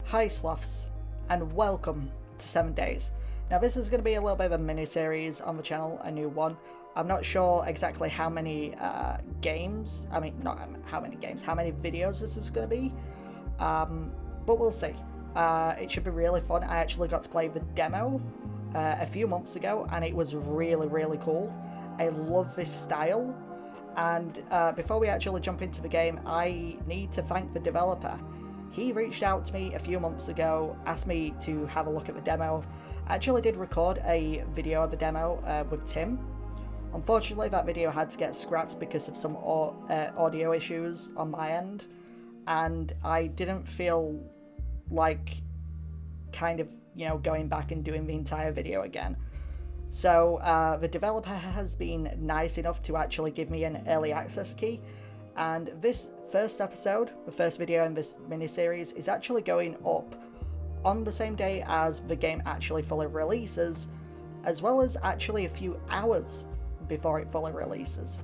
Hi Sloths, and welcome to 7 Days. Now this is going to be a little bit of a mini-series on the channel, a new one. I'm not sure exactly how many how many videos this is going to be, but we'll see. It should be really fun. I actually got to play the demo a few months ago, and it was really cool. I love this style, and before we actually jump into the game, I need to thank the developer. He reached out to me a few months ago, asked me to have a look at the demo. I actually did record a video of the demo with Tim. Unfortunately, that video had to get scrapped because of some audio issues on my end, and I didn't feel like going back and doing the entire video again. So the developer has been nice enough to actually give me an early access key, and this first episode, the first video in this mini-series, is actually going up on the same day as the game actually fully releases, as well as actually a few hours before it fully releases.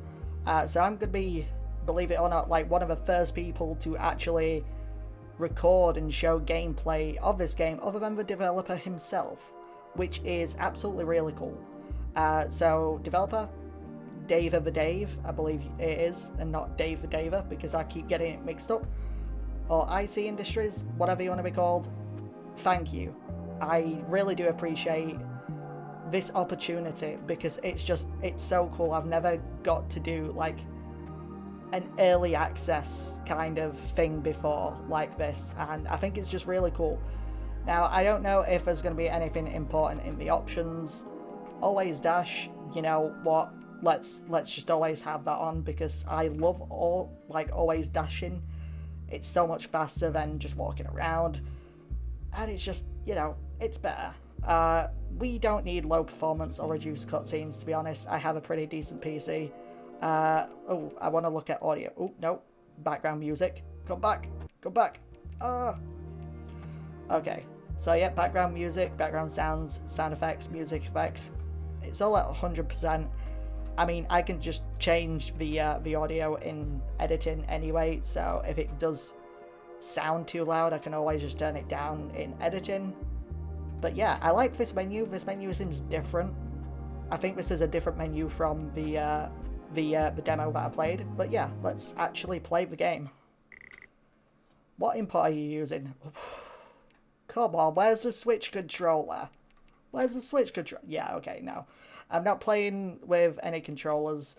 So I'm going to be, believe it or not, like one of the first people to actually record and show gameplay of this game other than the developer himself, which is absolutely really cool. So developer, Dave the Dave, I believe it is, and not Dave the Daver, because I keep getting it mixed up, or IC Industries, whatever you want to be called, thank you. I really do appreciate this opportunity, because it's so cool. I've never got to do like an early access kind of thing before like this, and I think it's just really cool. Now, I don't know if there's going to be anything important in the options. Always dash, you know what, let's just always have that on, because I love always dashing. It's so much faster than just walking around, and it's just, it's better. We don't need low performance or reduced cutscenes, to be honest. I have a pretty decent PC. I want to look at audio. Oh, no. Background music. Come back. Okay. So, yeah, background music, background sounds, sound effects, music effects. It's all at 100%. I mean, I can just change the audio in editing anyway, so if it does sound too loud, I can always just turn it down in editing. But yeah, I like this menu. This menu seems different. I think this is a different menu from the demo that I played. But yeah, let's actually play the game. What input are you using? Come on, where's the Switch controller? Yeah, okay, no. I'm not playing with any controllers.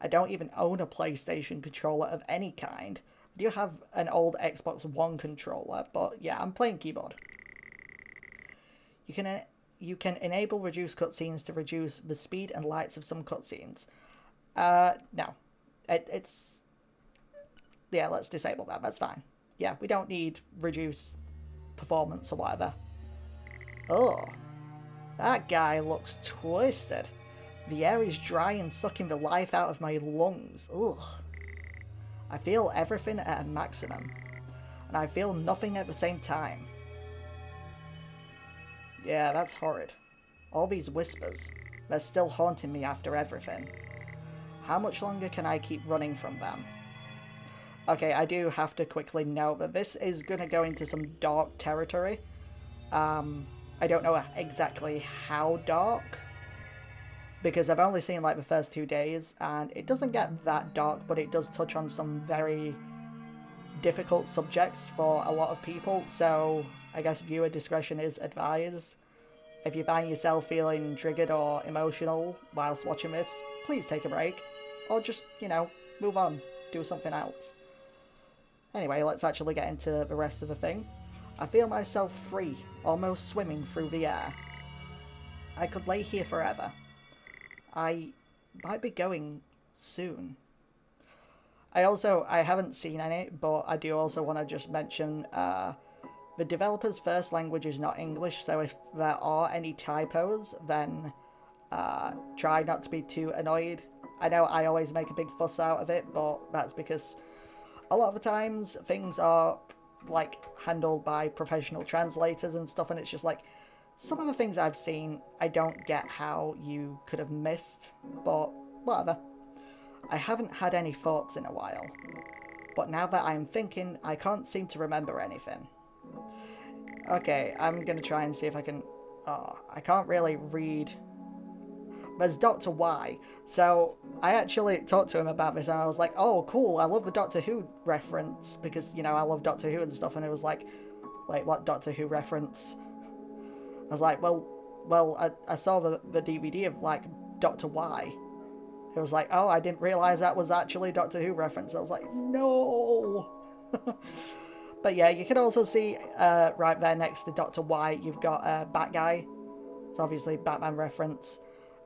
I don't even own a PlayStation controller of any kind. I do have an old Xbox One controller, but yeah, I'm playing keyboard. You can enable reduced cutscenes to reduce the speed and lights of some cutscenes. No. Yeah, let's disable that, that's fine. Yeah, we don't need reduced performance or whatever. Oh, that guy looks twisted. The air is dry and sucking the life out of my lungs. Ugh. I feel everything at a maximum, and I feel nothing at the same time. Yeah, that's horrid. All these whispers, they're still haunting me after everything. How much longer can I keep running from them? Okay, I do have to quickly note that this is going to go into some dark territory. I don't know exactly how dark, because I've only seen like the first 2 days, and it doesn't get that dark, but it does touch on some very difficult subjects for a lot of people, so I guess viewer discretion is advised. If you find yourself feeling triggered or emotional whilst watching this, please take a break, or just, move on, do something else. Anyway, let's actually get into the rest of the thing. I feel myself free, almost swimming through the air. I could lay here forever. I might be going soon. I haven't seen any, but I do also want to just mention the developer's first language is not English, so if there are any typos, then try not to be too annoyed. I know I always make a big fuss out of it, but that's because a lot of the times things are like handled by professional translators and stuff, and it's just like some of the things I've seen I don't get how you could have missed, but whatever. I haven't had any thoughts in a while, but now that I'm thinking, I can't seem to remember anything. Okay, I'm gonna try and see if I can... Oh, I can't really read. There's Dr. Y. So I actually talked to him about this and I was like, oh, cool, I love the Doctor Who reference because, you know, I love Doctor Who and stuff. And it was like, wait, what Doctor Who reference? I was like, well, I saw the DVD of, like, Dr. Y. It was like, oh, I didn't realise that was actually Doctor Who reference. I was like, no! But yeah, you can also see right there next to Dr. Y, you've got Bat Guy. It's obviously Batman reference.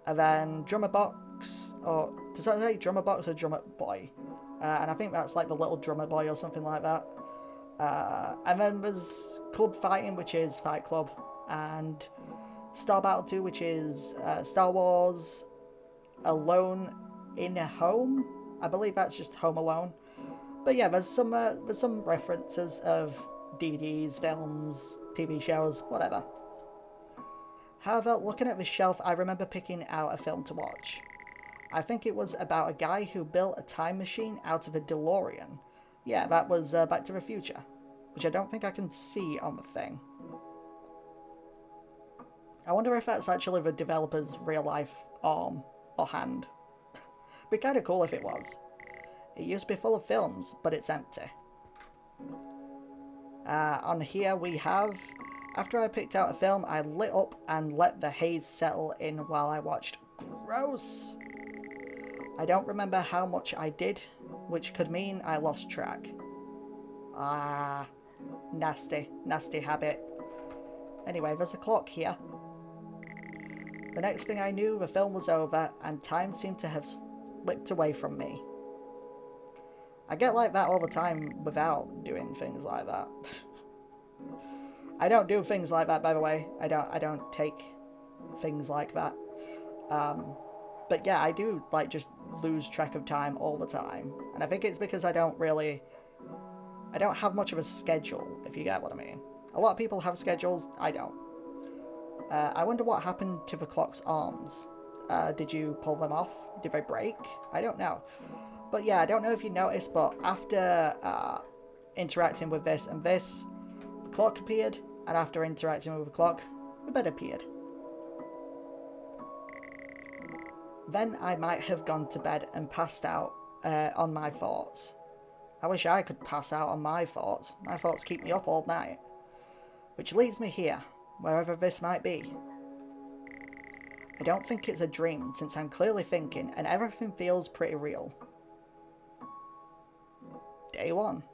And then Drummer Box, or does that say Drummer Box or Drummer Boy? And I think that's like the little Drummer Boy or something like that. And then there's Club Fighting, which is Fight Club. And Star Battle 2, which is Star Wars Alone in a Home. I believe that's just Home Alone. But yeah, there's some references of DVDs, films, TV shows, whatever. However, looking at this shelf, I remember picking out a film to watch. I think it was about a guy who built a time machine out of a DeLorean. Yeah, that was Back to the Future, which I don't think I can see on the thing. I wonder if that's actually the developer's real-life arm or hand. Be kind of cool if it was. It used to be full of films, but it's empty. On here we have... After I picked out a film, I lit up and let the haze settle in while I watched. Gross! I don't remember how much I did, which could mean I lost track. Ah, nasty, nasty habit. Anyway, there's a clock here. The next thing I knew, the film was over, and time seemed to have slipped away from me. I get like that all the time without doing things like that. I don't do things like that, by the way. I don't take things like that. But yeah, I do, like, just lose track of time all the time. And I think it's because I don't have much of a schedule, if you get what I mean. A lot of people have schedules, I don't. I wonder what happened to the clock's arms. Did you pull them off? Did they break? I don't know. But yeah, I don't know if you noticed, but after interacting with this and this, the clock appeared. And after interacting with the clock, the bed appeared. Then I might have gone to bed and passed out on my thoughts. I wish I could pass out on my thoughts. My thoughts keep me up all night. Which leads me here, wherever this might be. I don't think it's a dream, since I'm clearly thinking, and everything feels pretty real. Day 1.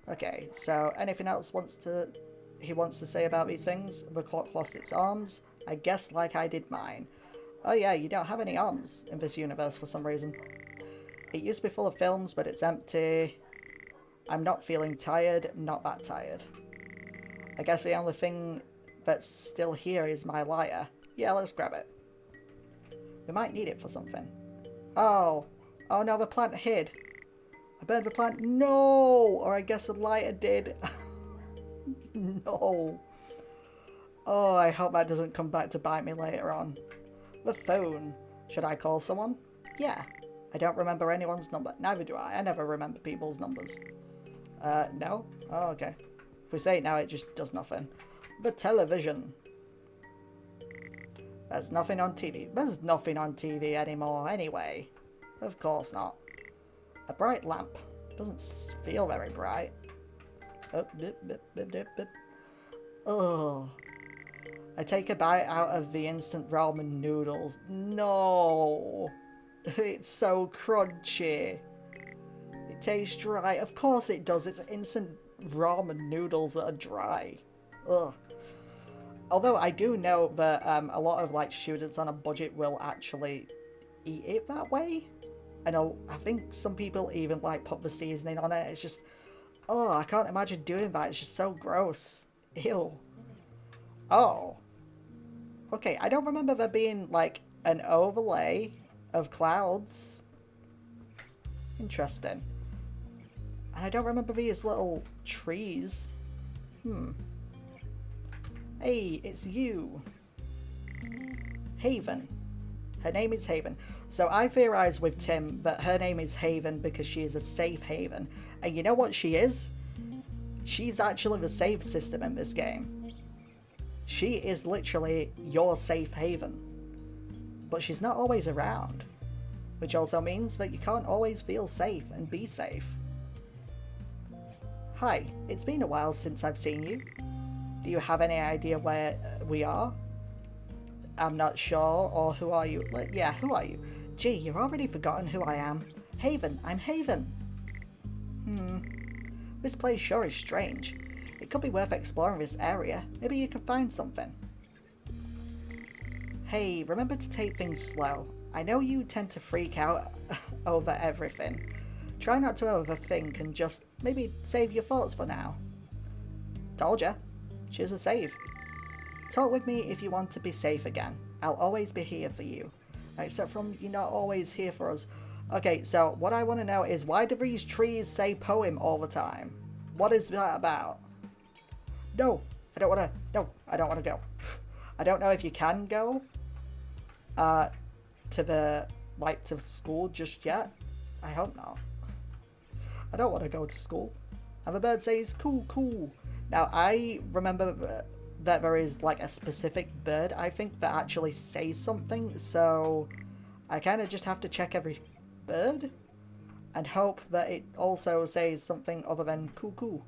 Okay, so anything else he wants to say about these things? The clock lost its arms, I guess like I did mine. Oh yeah, you don't have any arms in this universe for some reason. It used to be full of films, but it's empty. I'm not feeling tired, not that tired. I guess the only thing that's still here is my lighter. Yeah, let's grab it. We might need it for something. Oh no, the plant hid. I burned the plant. No! Or I guess the lighter did. No. Oh, I hope that doesn't come back to bite me later on. The phone. Should I call someone? Yeah. I don't remember anyone's number. Neither do I. I never remember people's numbers. No? Oh, okay. If we say it now, it just does nothing. The television. There's nothing on TV. There's nothing on TV anymore anyway. Of course not. A bright lamp. Doesn't feel very bright. Oh, bip, bip, bip, bip, bip. Oh. I take a bite out of the instant ramen noodles. No. It's so crunchy. It tastes dry. Of course it does. It's instant ramen noodles that are dry. Ugh. Although I do know that a lot of like students on a budget will actually eat it that way. And I think some people even like put the seasoning on it. It's just, oh, I can't imagine doing that. It's just so gross. Ew. Oh. Okay, I don't remember there being like an overlay of clouds. Interesting. And I don't remember these little trees. Hey, it's you. Haven. Her name is Haven. So I theorized with Tim that her name is Haven because she is a safe haven. And you know what she is? She's actually the save system in this game. She is literally your safe haven. But she's not always around. Which also means that you can't always feel safe and be safe. Hi, it's been a while since I've seen you. Do you have any idea where we are? I'm not sure, or who are you? Yeah, who are you? Gee, you've already forgotten who I am. Haven, I'm Haven. This place sure is strange. It could be worth exploring this area. Maybe you can find something. Hey, remember to take things slow. I know you tend to freak out over everything. Try not to overthink and just maybe save your thoughts for now. Told ya. Choose a save. Talk with me if you want to be safe again. I'll always be here for you. Except from you're not always here for us. Okay, so what I want to know is why do these trees say poem all the time? What is that about? No, I don't want to. No, I don't want to go. I don't know if you can go to the to school just yet. I hope not. I don't want to go to school. And the bird says, cool, cool. Now, I remember that there is like a specific bird, I think, that actually says something. So I kind of just have to check every bird and hope that it also says something other than cuckoo.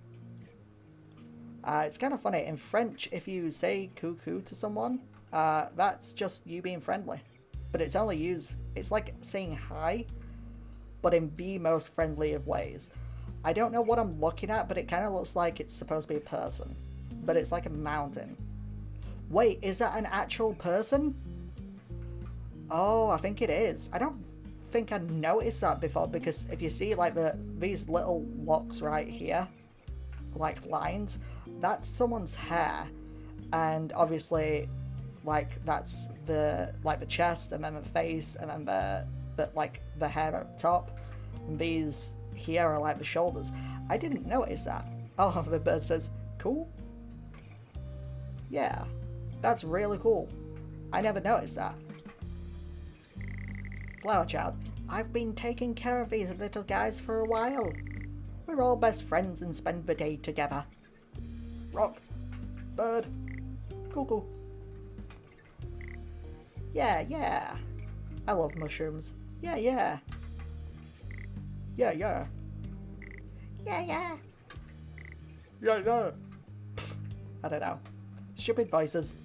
It's kind of funny. In French, if you say cuckoo to someone, that's just you being friendly. But it's only used, it's like saying hi, but in the most friendly of ways. I don't know what I'm looking at, but it kind of looks like it's supposed to be a person. But it's like a mountain. Wait, is that an actual person? Oh, I think it is. I don't think I noticed that before, because if you see like these little locks right here, like lines, that's someone's hair. And obviously, like that's the chest, and then the face, and then the hair at the top. And these here are like the shoulders. I didn't notice that. Oh, the bird says, cool? Yeah, that's really cool. I never noticed that. Flower Child, I've been taking care of these little guys for a while. We're all best friends and spend the day together. Rock, bird, cuckoo. Yeah, yeah. I love mushrooms. Yeah, yeah. Yeah, yeah. Yeah, yeah. Yeah, yeah. I don't know. Stupid voices.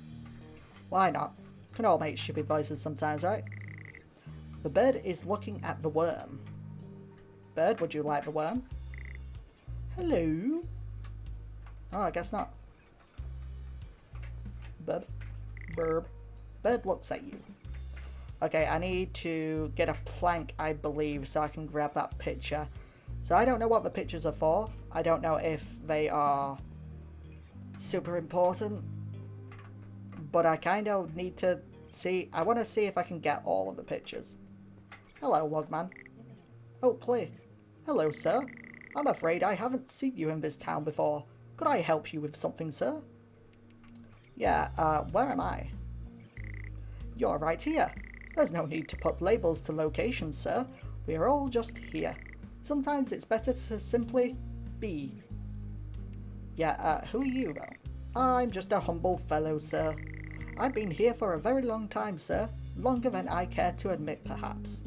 Why not? Can all make stupid voices sometimes, right? The bird is looking at the worm. Bird, would you like the worm? Hello? Oh, I guess not. Bird. Burb. Bird looks at you. Okay, I need to get a plank, I believe, so I can grab that picture. So I don't know what the pictures are for. I don't know if they are super important. But I kind of need to see. I want to see if I can get all of the pictures. Hello, Logman. Oh, play. Hello, sir. I'm afraid I haven't seen you in this town before. Could I help you with something, sir? Yeah, where am I? You're right here. There's no need to put labels to locations, sir. We're all just here. Sometimes it's better to simply be. Yeah, who are you, though? I'm just a humble fellow, sir. I've been here for a very long time, sir. Longer than I care to admit, perhaps.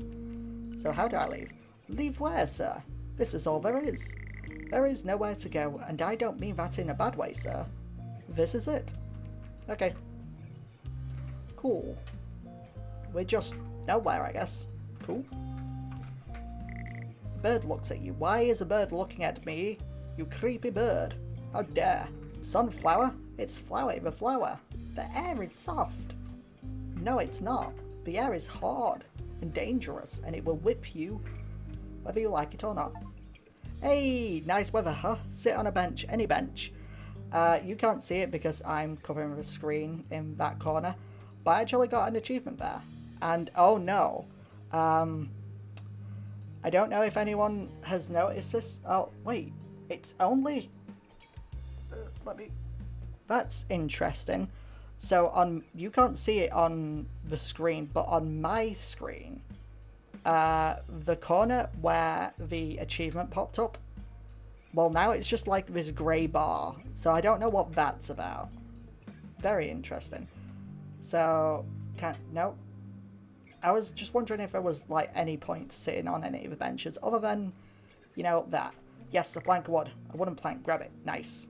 So how do I leave? Leave where, sir? This is all there is. There is nowhere to go, and I don't mean that in a bad way, sir. This is it. Okay. Cool. We're just nowhere, I guess. Cool. Bird looks at you. Why is a bird looking at me? You creepy bird. How dare. Sunflower? It's Flowey the flower. The air is soft. No, it's not. The air is hard and dangerous, and it will whip you whether you like it or not. Hey, nice weather, huh? Sit on a bench, any bench. You can't see it because I'm covering the screen in that corner, but I actually got an achievement there. And oh no, I don't know if anyone has noticed this. Oh wait, it's only. That's interesting. So you can't see it on the screen, but on my screen, the corner where the achievement popped up, well, now it's just like this grey bar. So I don't know what that's about. Very interesting. So, no. I was just wondering if there was like any point sitting on any of the benches other than, you know, that. Yes, a plank of wood. A wooden plank. Grab it. Nice.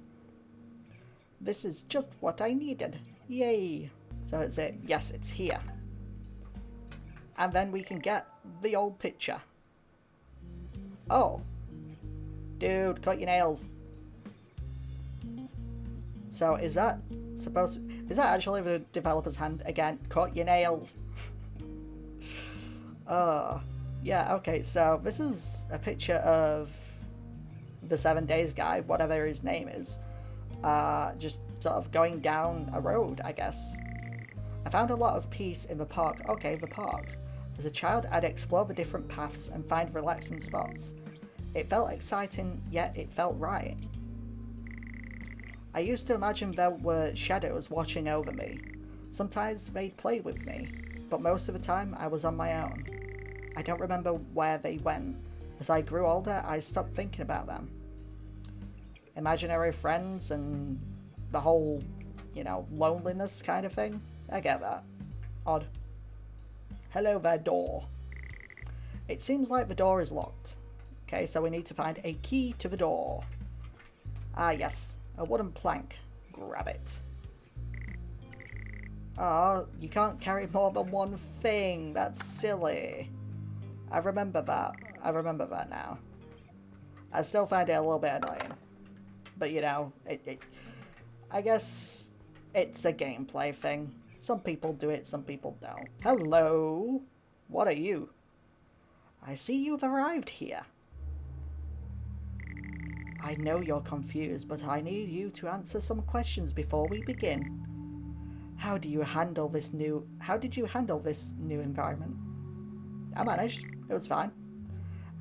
This is just what I needed. Yay. So it's it. Yes, it's here. And then we can get the old picture. Oh. Dude, cut your nails. So is that supposed to... Is that actually the developer's hand again? Cut your nails. Yeah, okay, so this is a picture of the 7 Days guy, whatever his name is, just sort of going down a road, I guess. I found a lot of peace in the park. Okay, the park. As a child, I'd explore the different paths and find relaxing spots. It felt exciting, yet it felt right. I used to imagine there were shadows watching over me. Sometimes they'd play with me, but most of the time I was on my own. I don't remember where they went. As I grew older, I stopped thinking about them. Imaginary friends and the whole, you know, loneliness kind of thing. I get that. Odd. Hello there, door. It seems like the door is locked. Okay, so we need to find a key to the door. Ah, yes. A wooden plank. Grab it. Oh, you can't carry more than one thing. That's silly. I remember that. I remember that now. I still find it a little bit annoying. But, you know, I guess it's a gameplay thing. Some people do it, some people don't. Hello? What are you? I see you've arrived here. I know you're confused, but I need you to answer some questions before we begin. How did you handle this new environment? I managed. It was fine.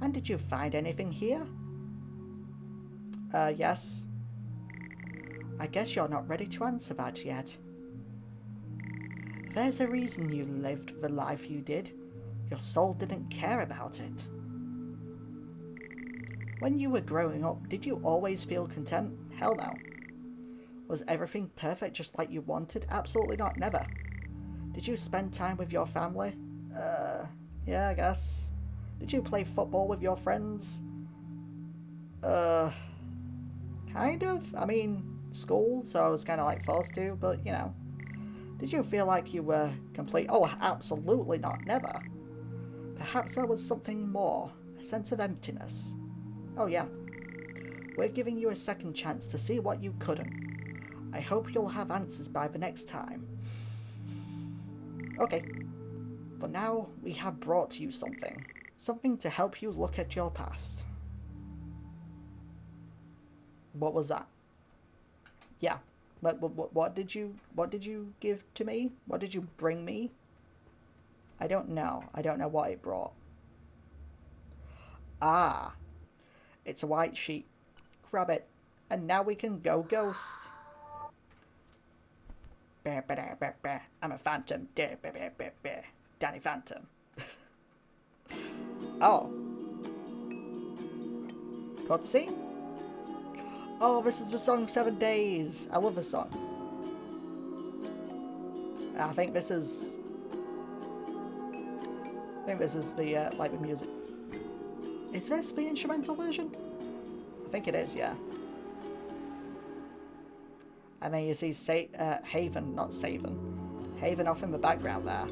And did you find anything here? Yes. I guess you're not ready to answer that yet. There's a reason you lived the life you did. Your soul didn't care about it. When you were growing up, did you always feel content? Hell no. Was everything perfect just like you wanted? Absolutely not, never. Did you spend time with your family? Yeah, I guess. Did you play football with your friends? Kind of. I mean, school, so I was kind of like forced to, but you know. Did you feel like you were complete? Oh, absolutely not, never. Perhaps there was something more, a sense of emptiness. Oh yeah. We're giving you a second chance to see what you couldn't. I hope you'll have answers by the next time. Okay. For now, we have brought you something. Something to help you look at your past. What was that? Yeah. What did you give to me? What did you bring me? I don't know. I don't know what it brought. Ah. It's a white sheet. Grab it. And now we can go ghost. I'm a phantom. Danny Phantom. Oh. Cutscene? Oh, this is the song 7 Days. I love this song. I think this is the, like the music. Is this the instrumental version? I think it is, yeah. And then you see Haven, not Saven. Haven off in the background there.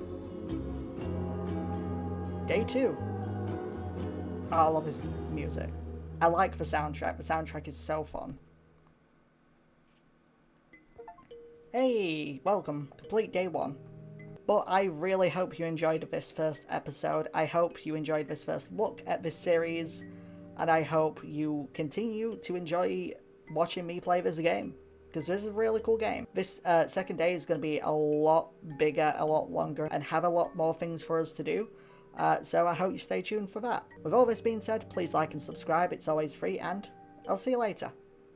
Day 2. Oh, I love his music. I like the soundtrack. The soundtrack is so fun. Hey, welcome. Complete day 1. But I really hope you enjoyed this first episode. I hope you enjoyed this first look at this series. And I hope you continue to enjoy watching me play this game. Because this is a really cool game. This second day is going to be a lot bigger, a lot longer, and have a lot more things for us to do. So I hope you stay tuned for that. With all this being said, please like and subscribe. It's always free, and I'll see you later.